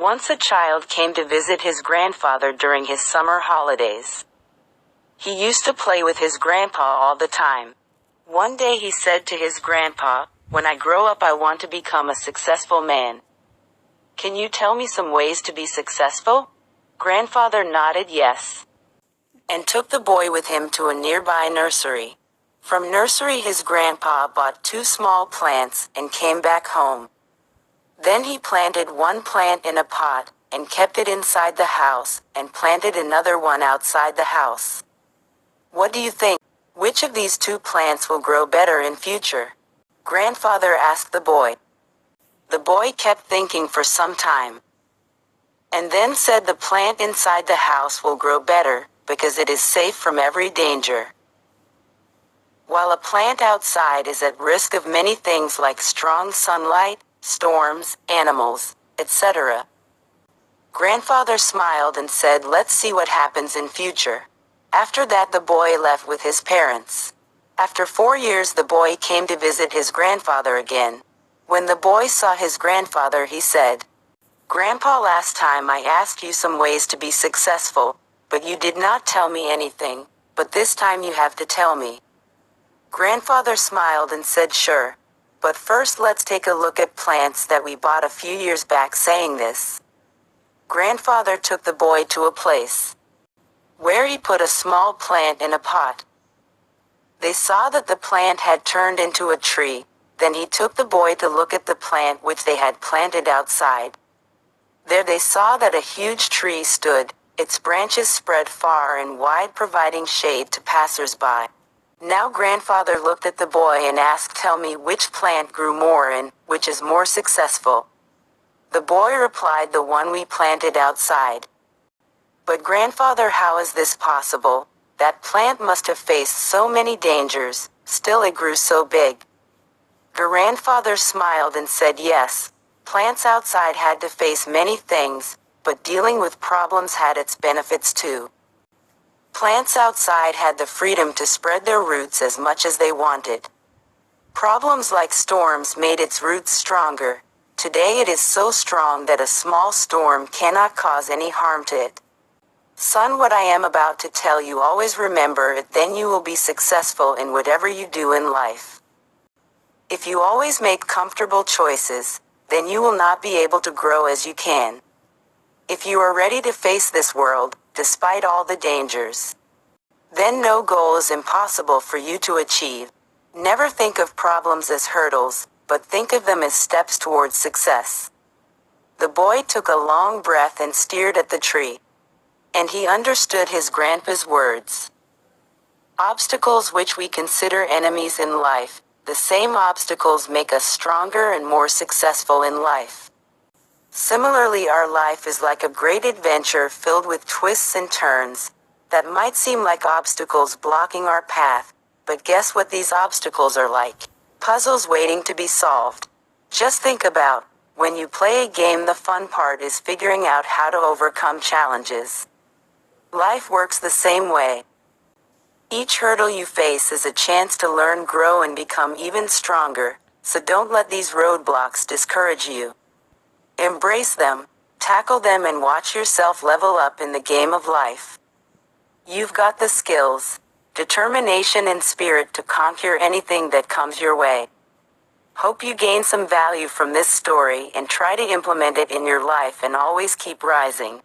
Once a child came to visit his grandfather during his summer holidays. He used to play with his grandpa all the time. One day he said to his grandpa, "When I grow up I want to become a successful man. Can you tell me some ways to be successful?" Grandfather nodded yes, and took the boy with him to a nearby nursery. From nursery his grandpa bought 2 small plants and came back home. Then he planted one plant in a pot, and kept it inside the house, and planted another one outside the house. What do you think? Which of these 2 plants will grow better in future? Grandfather asked the boy. The boy kept thinking for some time, and then said the plant inside the house will grow better, because it is safe from every danger. While a plant outside is at risk of many things like strong sunlight, storms, animals, etc. Grandfather smiled and said, "Let's see what happens in future." After that the boy left with his parents. After 4 years the boy came to visit his grandfather again. When the boy saw his grandfather he said, "Grandpa, last time I asked you some ways to be successful, but you did not tell me anything, but this time you have to tell me." Grandfather smiled and said, "Sure. But first let's take a look at plants that we bought a few years back." Saying this, Grandfather took the boy to a place where he put a small plant in a pot. They saw that the plant had turned into a tree. Then he took the boy to look at the plant which they had planted outside. There they saw that a huge tree stood, its branches spread far and wide, providing shade to passers-by. Now Grandfather looked at the boy and asked, "Tell me which plant grew more and which is more successful." The boy replied, "The one we planted outside." "But Grandfather, how is this possible? That plant must have faced so many dangers, still it grew so big." Grandfather smiled and said, "Yes, plants outside had to face many things, but dealing with problems had its benefits too. Plants outside had the freedom to spread their roots as much as they wanted. Problems like storms made its roots stronger. Today it is so strong that a small storm cannot cause any harm to it. Son, what I am about to tell you, always remember it, then you will be successful in whatever you do in life. If you always make comfortable choices, then you will not be able to grow as you can. If you are ready to face this world, despite all the dangers, then no goal is impossible for you to achieve. Never think of problems as hurdles, but think of them as steps towards success." The boy took a long breath and stared at the tree. And he understood his grandpa's words. Obstacles which we consider enemies in life, the same obstacles make us stronger and more successful in life. Similarly, our life is like a great adventure filled with twists and turns that might seem like obstacles blocking our path, but guess what these obstacles are like? Puzzles waiting to be solved. Just think about, when you play a game, the fun part is figuring out how to overcome challenges. Life works the same way. Each hurdle you face is a chance to learn, grow, and become even stronger, so don't let these roadblocks discourage you. Embrace them, tackle them, and watch yourself level up in the game of life. You've got the skills, determination, and spirit to conquer anything that comes your way. Hope you gain some value from this story and try to implement it in your life, and always keep rising.